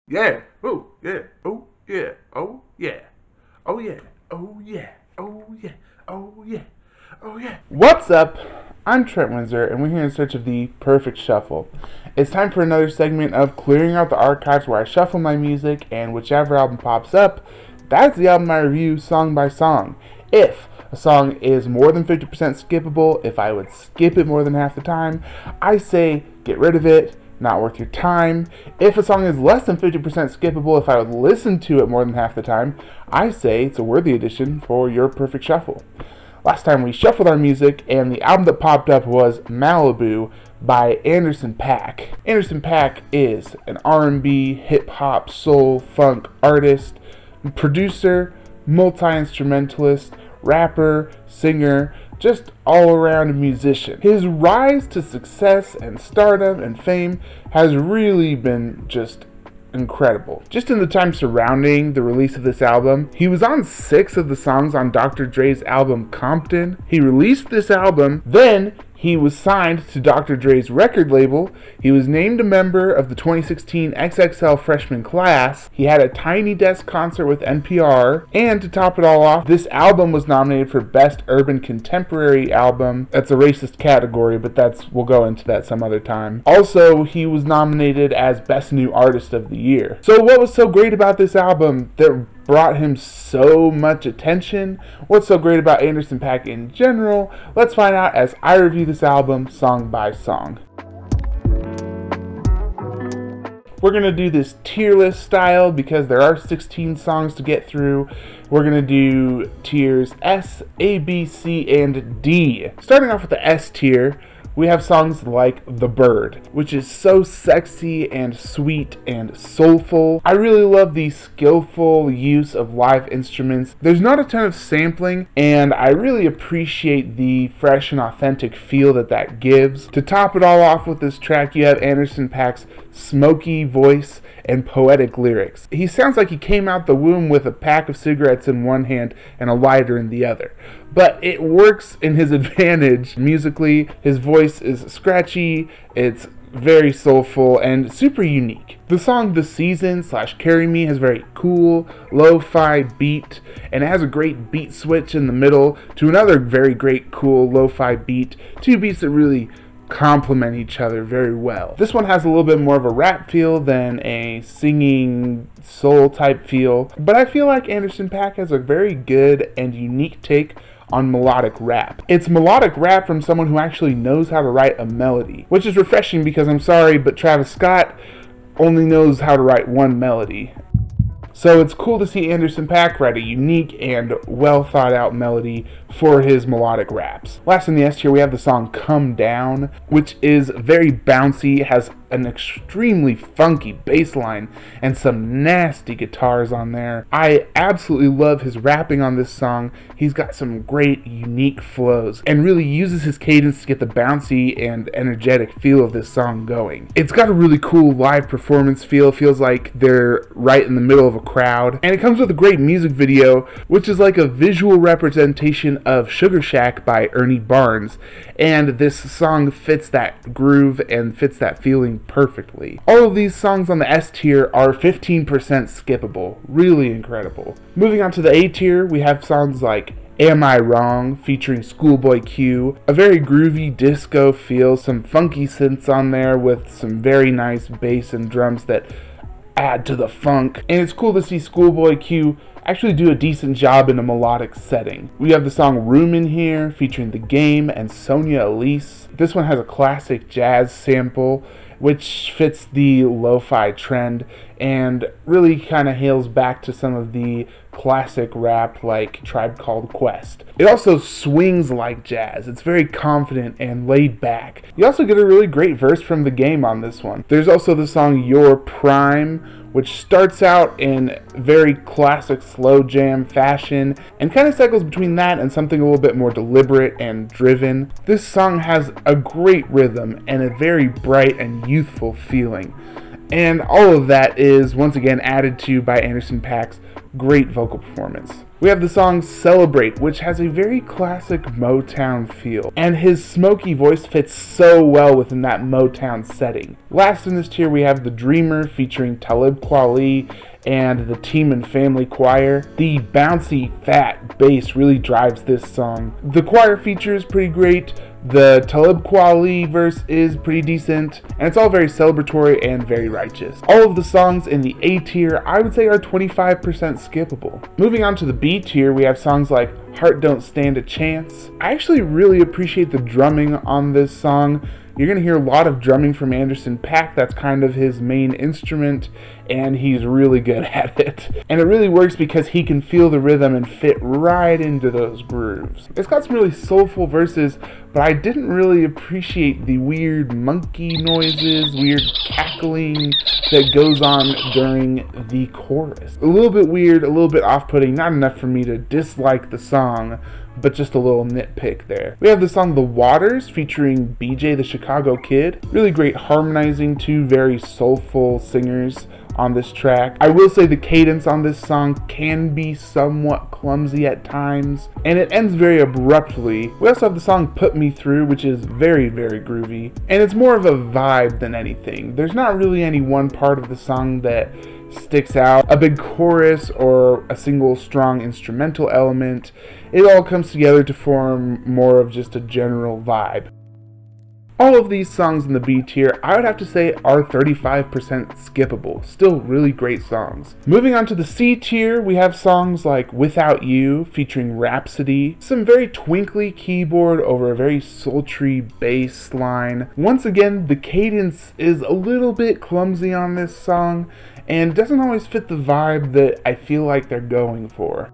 Yeah. Oh, yeah. Oh, yeah. Oh, yeah. Oh, yeah. Oh, yeah. Oh, yeah. Oh, yeah. Oh, yeah. What's up? I'm Trent Windsor, and we're here in search of the perfect shuffle. It's time for another segment of clearing out the archives where I shuffle my music, and whichever album pops up, that's the album I review song by song. If a song is more than 50% skippable, if I would skip it more than half the time, I say get rid of it. Not worth your time. If a song is less than 50% skippable, if I would listen to it more than half the time, I say it's a worthy addition for your perfect shuffle. Last time we shuffled our music, and the album that popped up was Malibu by Anderson Paak. Anderson Paak is an R&B, hip-hop, soul, funk artist, producer, multi-instrumentalist, rapper, singer, just all-around musician. His rise to success and stardom and fame has really been just incredible. Just in the time surrounding the release of this album, he was on 6 of the songs on Dr. Dre's album Compton. He released this album, then he was signed to Dr. Dre's record label. He was named a member of the 2016 XXL freshman class. He had a Tiny Desk concert with NPR. And to top it all off, this album was nominated for Best Urban Contemporary Album. That's a racist category, but we'll go into that some other time. Also, he was nominated as Best New Artist of the Year. So what was so great about this album that brought him so much attention? What's so great about Anderson Paak in general? Let's find out as I review this album song by song. We're going to do this tier list style because there are 16 songs to get through. We're going to do tiers S, A, B, C, and D. Starting off with the S tier, we have songs like The Bird, which is so sexy and sweet and soulful. I really love the skillful use of live instruments. There's not a ton of sampling, and I really appreciate the fresh and authentic feel that gives. To top it all off with this track, you have Anderson Paak's smoky voice and poetic lyrics. He sounds like he came out the womb with a pack of cigarettes in one hand and a lighter in the other. But it works in his advantage musically. His voice is scratchy, it's very soulful, and super unique. The song The Season / Carry Me has very cool, lo-fi beat, and it has a great beat switch in the middle to another very great, cool, lo-fi beat. Two beats that really complement each other very well. This one has a little bit more of a rap feel than a singing soul type feel, but I feel like Anderson Paak has a very good and unique take on melodic rap. It's melodic rap from someone who actually knows how to write a melody, which is refreshing because I'm sorry, but Travis Scott only knows how to write one melody. So it's cool to see Anderson Paak write a unique and well thought out melody for his melodic raps. Last in the S tier, we have the song Come Down, which is very bouncy, has an extremely funky bass line and some nasty guitars on there. I absolutely love his rapping on this song. He's got some great unique flows and really uses his cadence to get the bouncy and energetic feel of this song going. It's got a really cool live performance feel. Feels like they're right in the middle of a crowd. And it comes with a great music video, which is like a visual representation of Sugar Shack by Ernie Barnes. And this song fits that groove and fits that feeling perfectly. All of these songs on the S tier are 15% skippable. Really incredible. Moving on to the A tier, we have songs like Am I Wrong featuring Schoolboy Q, a very groovy disco feel, some funky synths on there with some very nice bass and drums that add to the funk. And it's cool to see Schoolboy Q actually do a decent job in a melodic setting. We have the song Room in here featuring The Game and Sonia Elise. This one has a classic jazz sample which fits the lo-fi trend and really kind of hails back to some of the classic rap like Tribe Called Quest. It also swings like jazz. It's very confident and laid back. You also get a really great verse from The Game on this one. There's also the song Your Prime, which starts out in very classic slow jam fashion and kind of cycles between that and something a little bit more deliberate and driven. This song has a great rhythm and a very bright and youthful feeling. And all of that is once again added to by Anderson Paak's great vocal performance. We have the song Celebrate, which has a very classic Motown feel, and his smoky voice fits so well within that Motown setting. Last in this tier we have The Dreamer featuring Talib Kweli and the Team and Family Choir. The bouncy, fat bass really drives this song. The choir feature is pretty great, the Talib Kweli verse is pretty decent, and it's all very celebratory and very righteous. All of the songs in the A tier I would say are 25% skippable. Moving on to the B tier, we have songs like Heart Don't Stand a Chance. I actually really appreciate the drumming on this song. You're going to hear a lot of drumming from Anderson Paak. That's kind of his main instrument, and he's really good at it. And it really works because he can feel the rhythm and fit right into those grooves. It's got some really soulful verses, but I didn't really appreciate the weird monkey noises, weird cackling that goes on during the chorus. A little bit weird, a little bit off-putting, not enough for me to dislike the song, but just a little nitpick there. We have the song The Waters featuring BJ the Chicago Kid. Really great harmonizing, two very soulful singers on this track. I will say the cadence on this song can be somewhat clumsy at times, and it ends very abruptly. We also have the song Put Me Through, which is very, very groovy, and it's more of a vibe than anything. There's not really any one part of the song that sticks out, a big chorus or a single strong instrumental element. It all comes together to form more of just a general vibe. All of these songs in the B tier, I would have to say, are 35% skippable. Still really great songs. Moving on to the C tier, we have songs like Without You featuring Rhapsody. Some very twinkly keyboard over a very sultry bass line. Once again, the cadence is a little bit clumsy on this song and doesn't always fit the vibe that I feel like they're going for.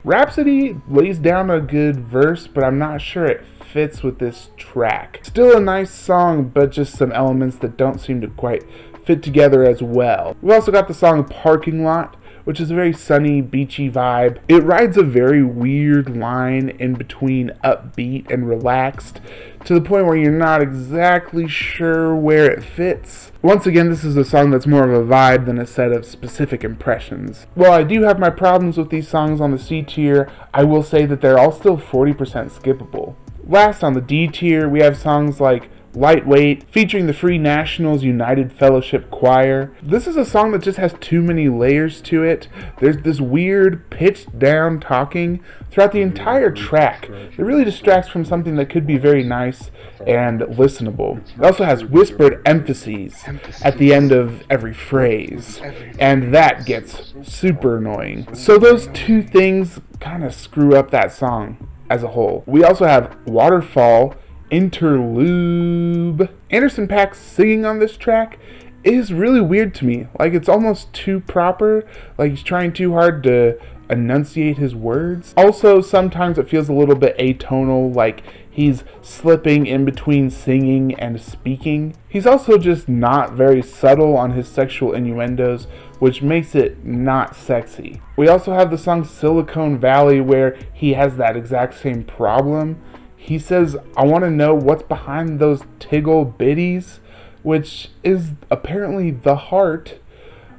Rhapsody lays down a good verse, but I'm not sure it fits with this track. Still a nice song, but just some elements that don't seem to quite fit together as well. We've also got the song Parking Lot, which is a very sunny, beachy vibe. It rides a very weird line in between upbeat and relaxed, to the point where you're not exactly sure where it fits. Once again, this is a song that's more of a vibe than a set of specific impressions. While I do have my problems with these songs on the C tier, I will say that they're all still 40% skippable. Last on the D tier, we have songs like Lightweight, featuring the Free Nationals United Fellowship Choir. This is a song that just has too many layers to it. There's this weird pitched down talking throughout the entire track. It really distracts from something that could be very nice and listenable. It also has whispered emphases at the end of every phrase, and that gets super annoying. So those two things kind of screw up that song as a whole. We also have Waterfall Interlude. Anderson Paak singing on this track is really weird to me. Like, it's almost too proper, like he's trying too hard to enunciate his words. Also, sometimes it feels a little bit atonal, like he's slipping in between singing and speaking. He's also just not very subtle on his sexual innuendos, which makes it not sexy. We also have the song Silicon Valley, where he has that exact same problem. He says, I want to know what's behind those tiggle bitties, which is apparently the heart,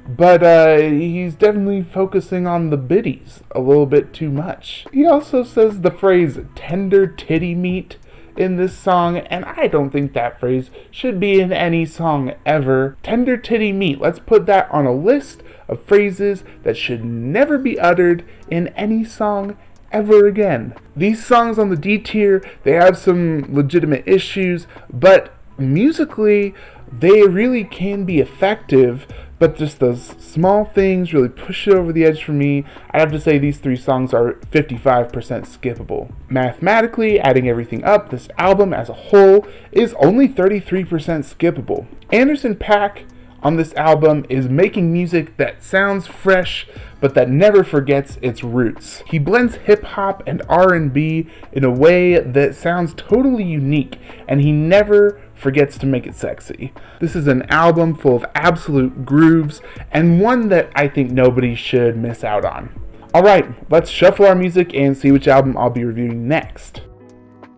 but he's definitely focusing on the bitties a little bit too much. He also says the phrase tender titty meat in this song, and I don't think that phrase should be in any song ever. Tender titty meat, let's put that on a list of phrases that should never be uttered in any song ever again. These songs on the D tier, they have some legitimate issues, but musically they really can be effective, but just those small things really push it over the edge for me. I have to say these three songs are 55% skippable. Mathematically, adding everything up, this album as a whole is only 33% skippable. Anderson Paak on this album is making music that sounds fresh, but that never forgets its roots. He blends hip-hop and R&B in a way that sounds totally unique, and he never forgets to make it sexy. This is an album full of absolute grooves, and one that I think nobody should miss out on. Alright, let's shuffle our music and see which album I'll be reviewing next.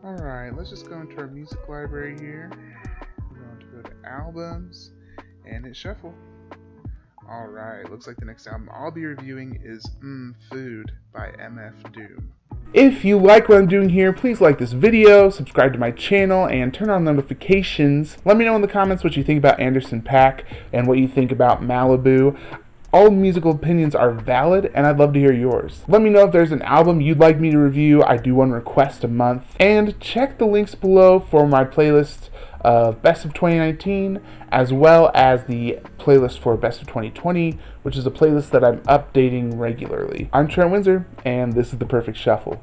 Alright, let's just go into our music library here. We're going to go to albums and hit shuffle. Alright, looks like the next album I'll be reviewing is Food by MF Doom. If you like what I'm doing here, please like this video, subscribe to my channel, and turn on notifications. Let me know in the comments what you think about Anderson Paak and what you think about Malibu. All musical opinions are valid, and I'd love to hear yours. Let me know if there's an album you'd like me to review. I do one request a month. And check the links below for my playlist of Best of 2019, as well as the playlist for Best of 2020, which is a playlist that I'm updating regularly. I'm Trent Windsor, and this is The Perfect Shuffle.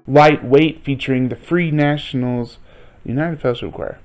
Lightweight, featuring the Free Nationals United Fellowship Choir.